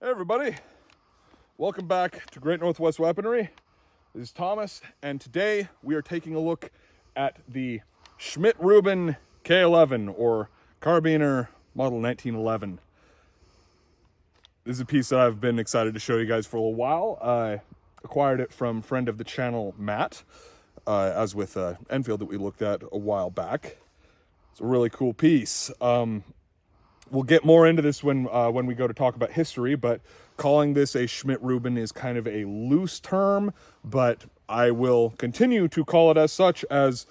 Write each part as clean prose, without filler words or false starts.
Hey everybody, welcome back to Great Northwest Weaponry. This is Thomas, and today we are taking a look at the Schmidt-Rubin K11, or Carbiner Model 1911. This is a piece that I've been excited to show you guys for a little while. I acquired it from friend of the channel, Matt, as with Enfield that we looked at a while back. It's a really cool piece. We'll get more into this when we go to talk about history, but calling this a Schmidt-Rubin is kind of a loose term, but I will continue to call it as such, as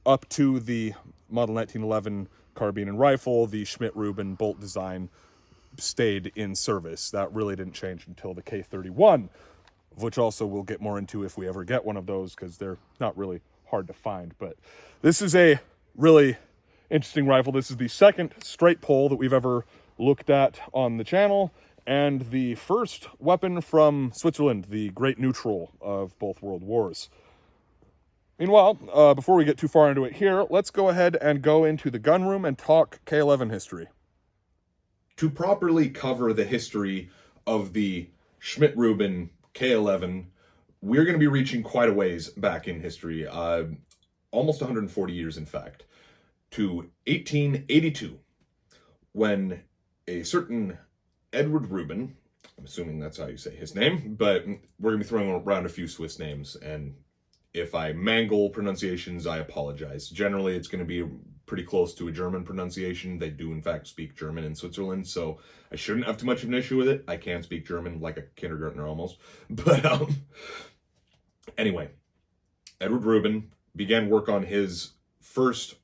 up to the Model 1911 carbine and rifle, the Schmidt-Rubin bolt design stayed in service. That really didn't change until the K31, which also we'll get more into if we ever get one of those, because they're not really hard to find. But this is a really interesting rifle. This is the second straight pull that we've ever looked at on the channel, and the first weapon from Switzerland, the Great Neutral of both world wars. Meanwhile, before we get too far into it here, let's go ahead and go into the gun room and talk K11 history. To properly cover the history of the Schmidt-Rubin K11, we're going to be reaching quite a ways back in history, almost 140 years in fact, to 1882, when a certain Edward Rubin, I'm assuming that's how you say his name, but we're going to be throwing around a few Swiss names, and if I mangle pronunciations, I apologize. Generally, it's going to be pretty close to a German pronunciation. They do, in fact, speak German in Switzerland, so I shouldn't have too much of an issue with it. I can speak German like a kindergartner almost. But anyway, Edward Rubin began work on his first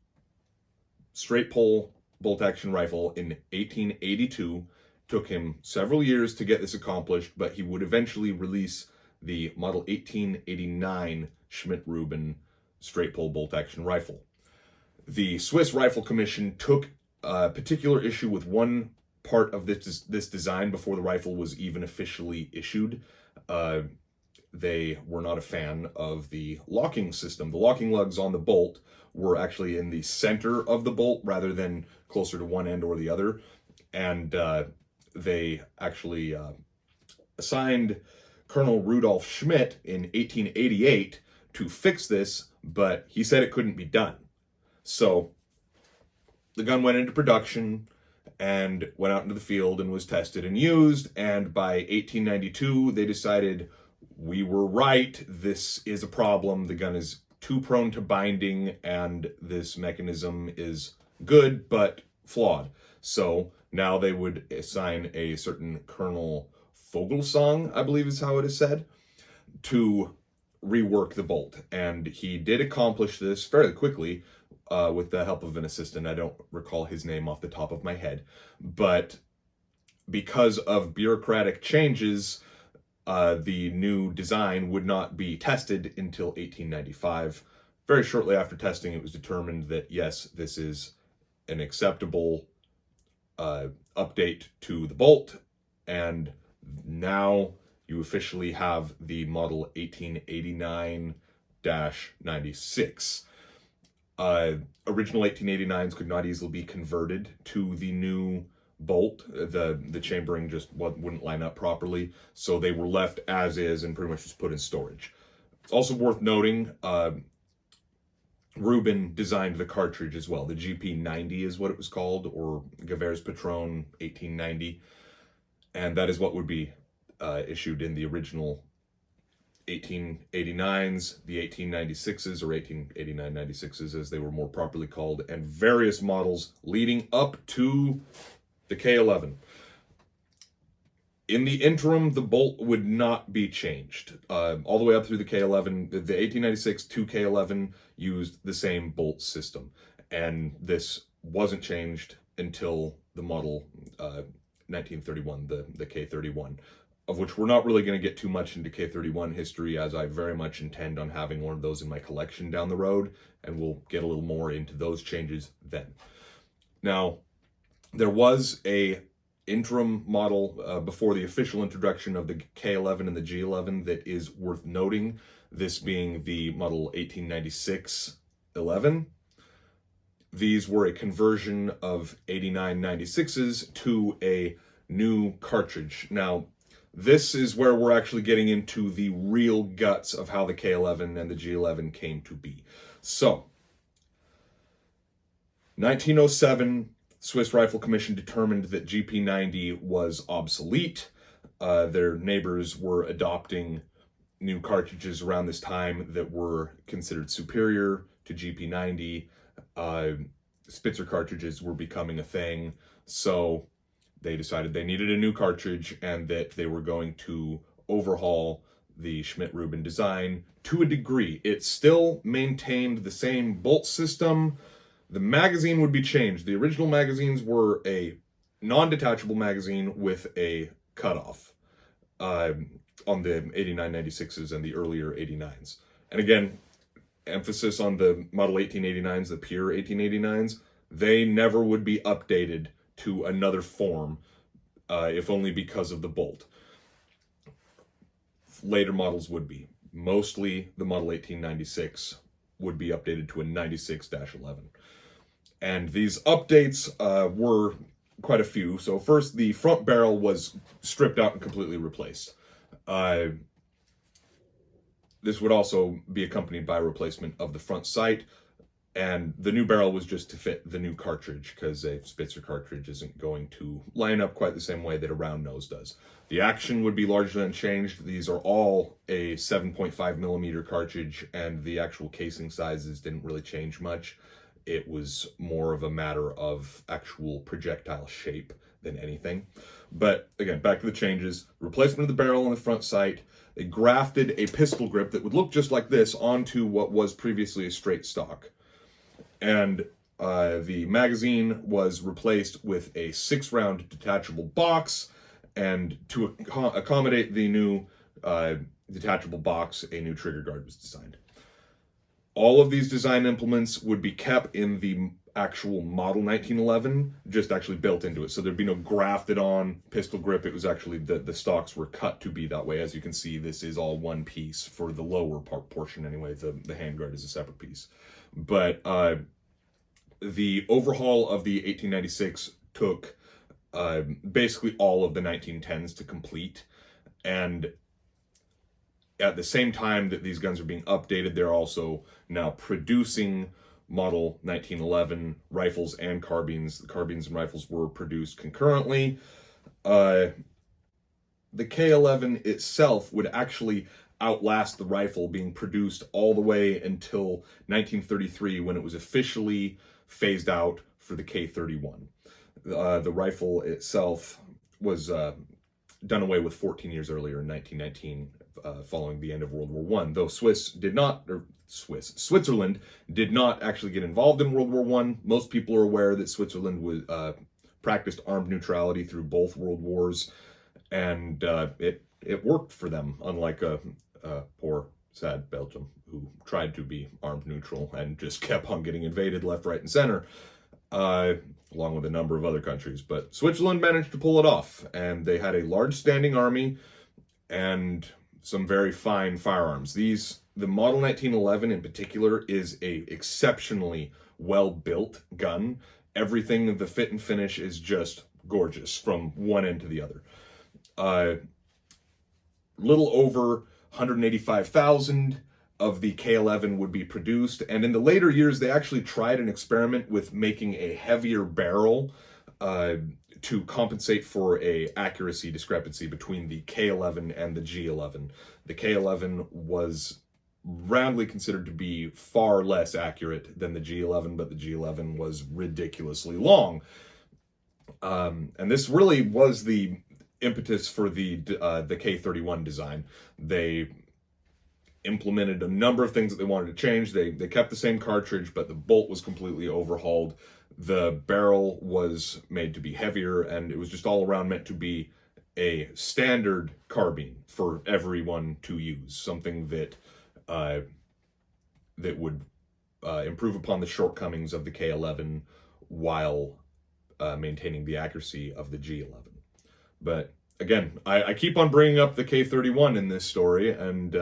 straight pull bolt action rifle in 1882. Took him several years to get this accomplished, but he would eventually release the Model 1889 Schmidt-Rubin straight pull bolt action rifle. The Swiss Rifle Commission took a particular issue with one part of this design before the rifle was even officially issued. They were not a fan of the locking system. The locking lugs on the bolt were actually in the center of the bolt rather than closer to one end or the other. And they actually assigned Colonel Rudolf Schmidt in 1888 to fix this, but he said it couldn't be done. So the gun went into production and went out into the field and was tested and used. And by 1892, they decided, we were right, this is a problem. The gun is too prone to binding, and this mechanism is good, but flawed. So now they would assign a certain Colonel Vogelsang, I believe is how it is said, to rework the bolt. And he did accomplish this fairly quickly with the help of an assistant. I don't recall his name off the top of my head. But because of bureaucratic changes, the new design would not be tested until 1895. Very shortly after testing, it was determined that, yes, this is an acceptable update to the bolt, and now you officially have the Model 1889-96. Original 1889s could not easily be converted to the new bolt. The chambering just wouldn't line up properly, so they were left as is and pretty much just put in storage. It's also worth noting, Rubin designed the cartridge as well. The GP90 is what it was called, or Gewehr's Patron 1890, and that is what would be issued in the original 1889s, the 1896s, or 1889-96s as they were more properly called, and various models leading up to the K11. In the interim, the bolt would not be changed. All the way up through the K11, the 1896 to K11 used the same bolt system. And this wasn't changed until the model 1931, the K31, of which we're not really going to get too much into K31 history, as I very much intend on having one of those in my collection down the road, and we'll get a little more into those changes then. Now, there was a interim model before the official introduction of the K11 and the G11 that is worth noting, this being the Model 1896-11. These were a conversion of 89-96s to a new cartridge. Now, this is where we're actually getting into the real guts of how the K11 and the G11 came to be. So, 1907, Swiss Rifle Commission determined that GP90 was obsolete. Their neighbors were adopting new cartridges around this time that were considered superior to GP90. Spitzer cartridges were becoming a thing, so they decided they needed a new cartridge and that they were going to overhaul the Schmidt-Rubin design to a degree. It still maintained the same bolt system. The magazine would be changed. The original magazines were a non-detachable magazine with a cutoff on the 8996s and the earlier 89s. And again, emphasis on the Model 1889s, the pure 1889s, they never would be updated to another form, if only because of the bolt. Later models would be. Mostly the Model 1896 would be updated to a 96-11. And these updates were quite a few. So first, the front barrel was stripped out and completely replaced. This would also be accompanied by a replacement of the front sight, and the new barrel was just to fit the new cartridge, because a Spitzer cartridge isn't going to line up quite the same way that a round nose does. The action would be largely unchanged. These are all a 7.5 millimeter cartridge, and the actual casing sizes didn't really change much. It was more of a matter of actual projectile shape than anything. But again, back to the changes. Replacement of the barrel and the front sight. They grafted a pistol grip that would look just like this onto what was previously a straight stock. And the magazine was replaced with a 6-round detachable box, and to accommodate the new detachable box, a new trigger guard was designed. All of these design implements would be kept in the actual model 1911, just actually built into it. So there'd be no grafted on pistol grip. It was actually the stocks were cut to be that way. As you can see, this is all one piece for the lower portion anyway. The handguard is a separate piece. But the overhaul of the 1896 took basically all of the 1910s to complete. And at the same time that these guns are being updated, they're also now producing Model 1911 rifles and carbines. The carbines and rifles were produced concurrently. The K11 itself would actually outlast the rifle, being produced all the way until 1933, when it was officially phased out for the K31. The rifle itself was done away with 14 years earlier in 1919, following the end of World War I, though Switzerland did not actually get involved in World War I. Most people are aware that Switzerland was practiced armed neutrality through both world wars, and it worked for them, unlike a poor, sad Belgium, who tried to be armed neutral and just kept on getting invaded left, right, and center, along with a number of other countries. But Switzerland managed to pull it off, and they had a large standing army and some very fine firearms. The Model 1911 in particular is a exceptionally well-built gun. Everything, the fit and finish is just gorgeous from one end to the other. Little over 185,000 of the K11 would be produced, and in the later years they actually tried an experiment with making a heavier barrel to compensate for a accuracy discrepancy between the K11 and the G11. The K11 was roundly considered to be far less accurate than the G11, but the G11 was ridiculously long. And this really was the impetus for the K31 design. They implemented a number of things that they wanted to change. They kept the same cartridge, but the bolt was completely overhauled. The barrel was made to be heavier, and it was just all around meant to be a standard carbine for everyone to use, something that that would improve upon the shortcomings of the K11 while maintaining the accuracy of the G11. But again, I keep on bringing up the K31 in this story, and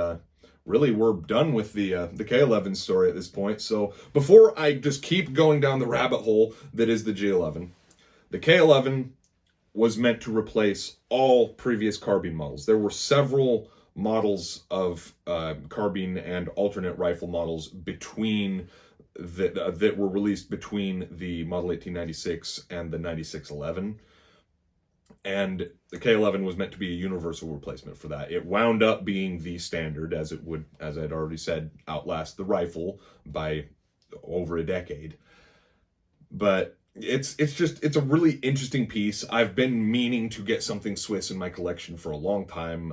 really we're done with the K11 story at this point. So before I just keep going down the rabbit hole that is the G11, the K11 was meant to replace all previous carbine models. There were several models of carbine and alternate rifle models between that were released between the Model 1896 and the 9611. And the K11 was meant to be a universal replacement for that. It wound up being the standard, as it would, as I'd already said, outlast the rifle by over a decade. But it's a really interesting piece. I've been meaning to get something Swiss in my collection for a long time.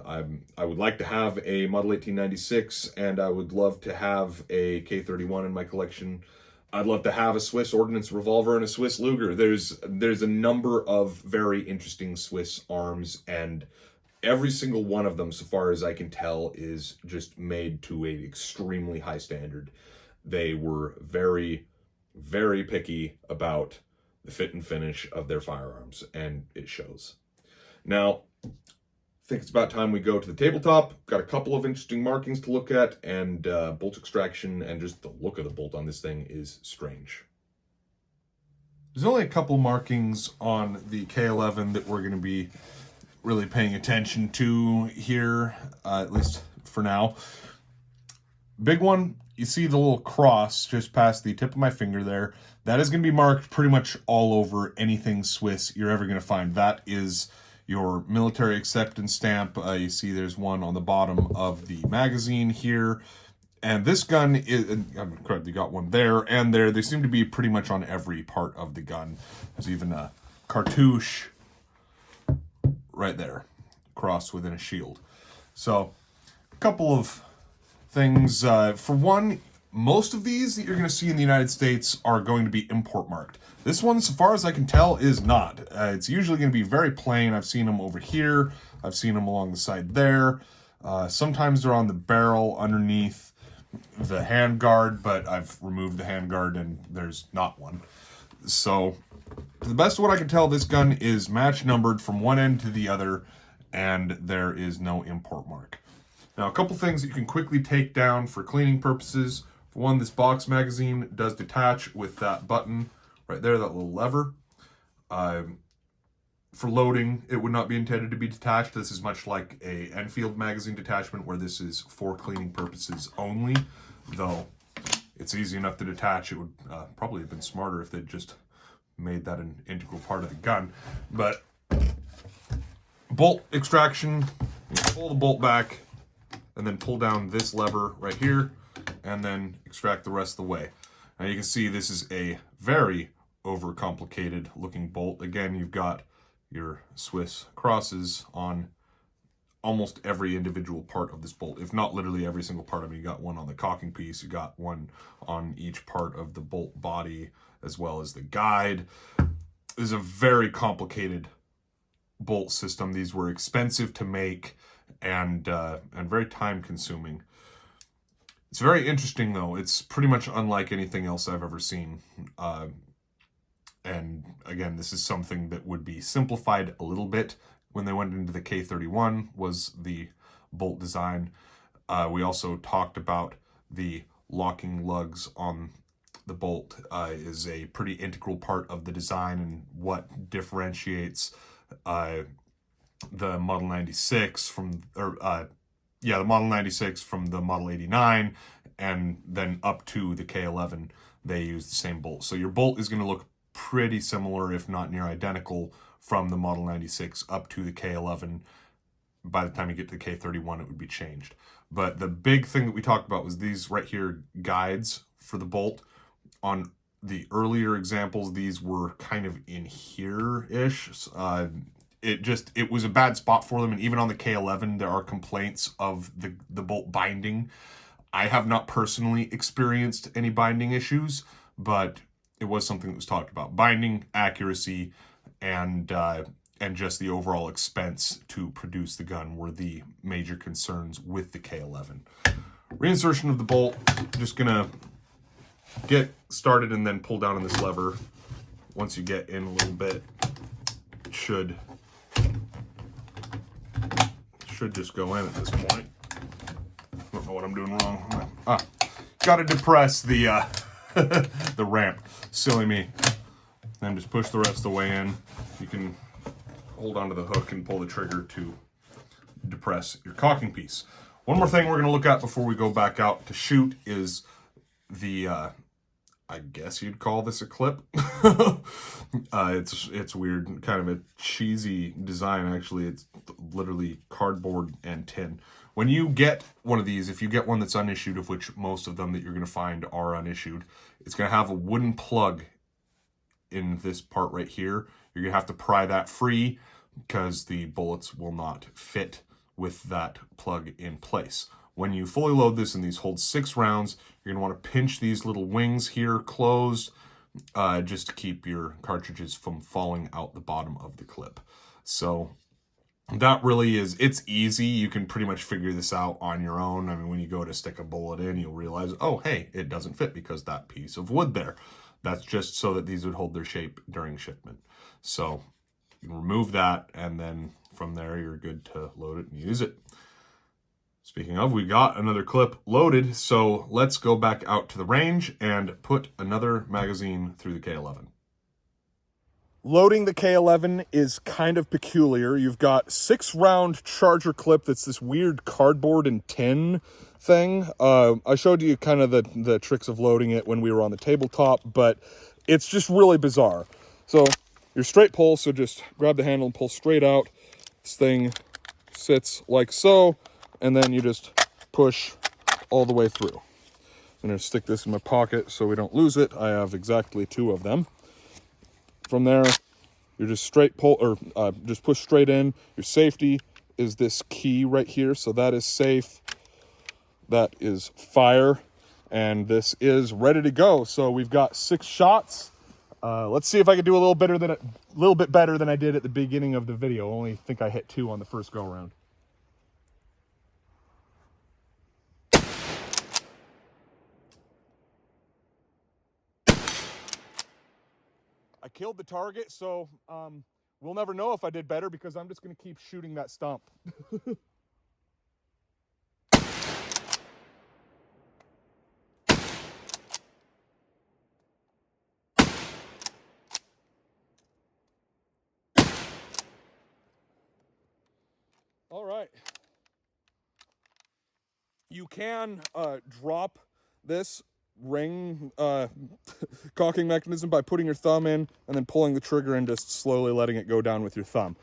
I would like to have a Model 1896, and I would love to have a K31 in my collection. I'd love to have a Swiss Ordnance revolver and a Swiss Luger. There's a number of very interesting Swiss arms, and every single one of them, so far as I can tell, is just made to an extremely high standard. They were very, very picky about the fit and finish of their firearms, and it shows. Now, I think it's about time we go to the tabletop. Got a couple of interesting markings to look at, and bolt extraction, and just the look of the bolt on this thing is strange. There's only a couple markings on the K11 that we're going to be really paying attention to here, at least for now. Big one, you see the little cross just past the tip of my finger there. That is going to be marked pretty much all over anything Swiss you're ever going to find. That is your military acceptance stamp. You see there's one on the bottom of the magazine here. And this gun is, you got one there and there. They seem to be pretty much on every part of the gun. There's even a cartouche right there, crossed within a shield. So, a couple of things. For one, most of these that you're going to see in the United States are going to be import marked. This one, so far as I can tell, is not. It's usually going to be very plain. I've seen them over here. I've seen them along the side there. Sometimes they're on the barrel underneath the handguard, but I've removed the handguard and there's not one. So, to the best of what I can tell, this gun is match numbered from one end to the other, and there is no import mark. Now, a couple things that you can quickly take down for cleaning purposes. For one, this box magazine does detach with that button right there, that little lever. For loading, it would not be intended to be detached. This is much like a Enfield magazine detachment, where this is for cleaning purposes only, though it's easy enough to detach. It would probably have been smarter if they'd just made that an integral part of the gun. But bolt extraction, you pull the bolt back, and then pull down this lever right here, and then extract the rest of the way. Now you can see this is a very overcomplicated looking bolt. Again, you've got your Swiss crosses on almost every individual part of this bolt, if not literally every single part. I mean, you got one on the cocking piece, you got one on each part of the bolt body, as well as the guide. This is a very complicated bolt system. These were expensive to make and very time consuming. It's very interesting though. It's pretty much unlike anything else I've ever seen. And again, this is something that would be simplified a little bit when they went into the K31, was the bolt design. We also talked about the locking lugs on the bolt is a pretty integral part of the design and what differentiates the Model 96 from, the Model 96 from the Model 89, and then up to the K11, they use the same bolt. So your bolt is going to look pretty similar, if not near identical, from the Model 96 up to the K11. By the time you get to the K31, it would be changed. But the big thing that we talked about was these right here guides for the bolt. On the earlier examples, these were kind of in here-ish. It was a bad spot for them, and even on the K11, there are complaints of the bolt binding. I have not personally experienced any binding issues, but it was something that was talked about. Binding, accuracy, and just the overall expense to produce the gun were the major concerns with the K11. Reinsertion of the bolt, just gonna get started and then pull down on this lever. Once you get in a little bit, it should just go in at this point. I don't know what I'm doing wrong. Gotta depress the the ramp. Silly me. Then just push the rest of the way in. You can hold onto the hook and pull the trigger to depress your cocking piece. One more thing we're going to look at before we go back out to shoot is the, I guess you'd call this a clip. It's weird, kind of a cheesy design actually. It's literally cardboard and tin. When you get one of these, if you get one that's unissued, of which most of them that you're going to find are unissued, it's going to have a wooden plug in this part right here. You're going to have to pry that free because the bullets will not fit with that plug in place. When you fully load this and these hold 6 rounds, you're going to want to pinch these little wings here closed just to keep your cartridges from falling out the bottom of the clip. So that really is, it's easy. You can pretty much figure this out on your own. I mean, when you go to stick a bullet in, you'll realize, oh, hey, it doesn't fit because that piece of wood there. That's just so that these would hold their shape during shipment. So you can remove that, and then from there, you're good to load it and use it. Speaking of, we got another clip loaded, so let's go back out to the range and put another magazine through the K11. Loading the K11 is kind of peculiar. You've got 6-round charger clip that's this weird cardboard and tin thing. I showed you kind of the tricks of loading it when we were on the tabletop, but it's just really bizarre. So your straight pull, so just grab the handle and pull straight out. This thing sits like so, and then you just push all the way through. I'm going to stick this in my pocket so we don't lose it. I have exactly 2 of them. From there, you're just straight pull, or just push straight in. Your safety is this key right here, so that is safe. That is fire, and this is ready to go. So we've got 6 shots. Let's see if I can do a little bit better than I did at the beginning of the video. I only think I hit 2 on the first go around. I killed the target, so we'll never know if I did better because I'm just going to keep shooting that stump. All right. You can drop this ring cocking mechanism by putting your thumb in and then pulling the trigger and just slowly letting it go down with your thumb.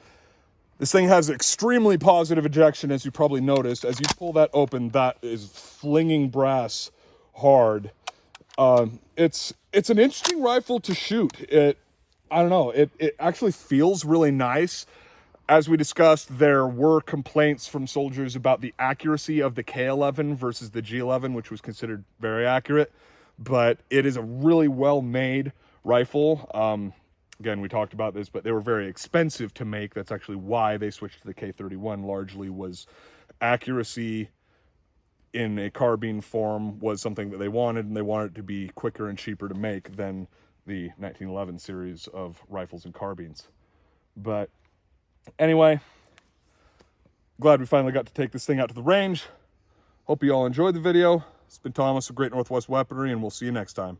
This thing has extremely positive ejection, as you probably noticed. As you pull that open, that is flinging brass hard. It's an interesting rifle to shoot. I don't know, it actually feels really nice. As we discussed, there were complaints from soldiers about the accuracy of the K11 versus the G11, which was considered very accurate, but it is a really well-made rifle. Again, we talked about this, but they were very expensive to make. That's actually why they switched to the K31, largely was accuracy in a carbine form was something that they wanted, and they wanted it to be quicker and cheaper to make than the 1911 series of rifles and carbines. But anyway, glad we finally got to take this thing out to the range. Hope you all enjoyed the video. It's been Thomas of Great Northwest Weaponry, and we'll see you next time.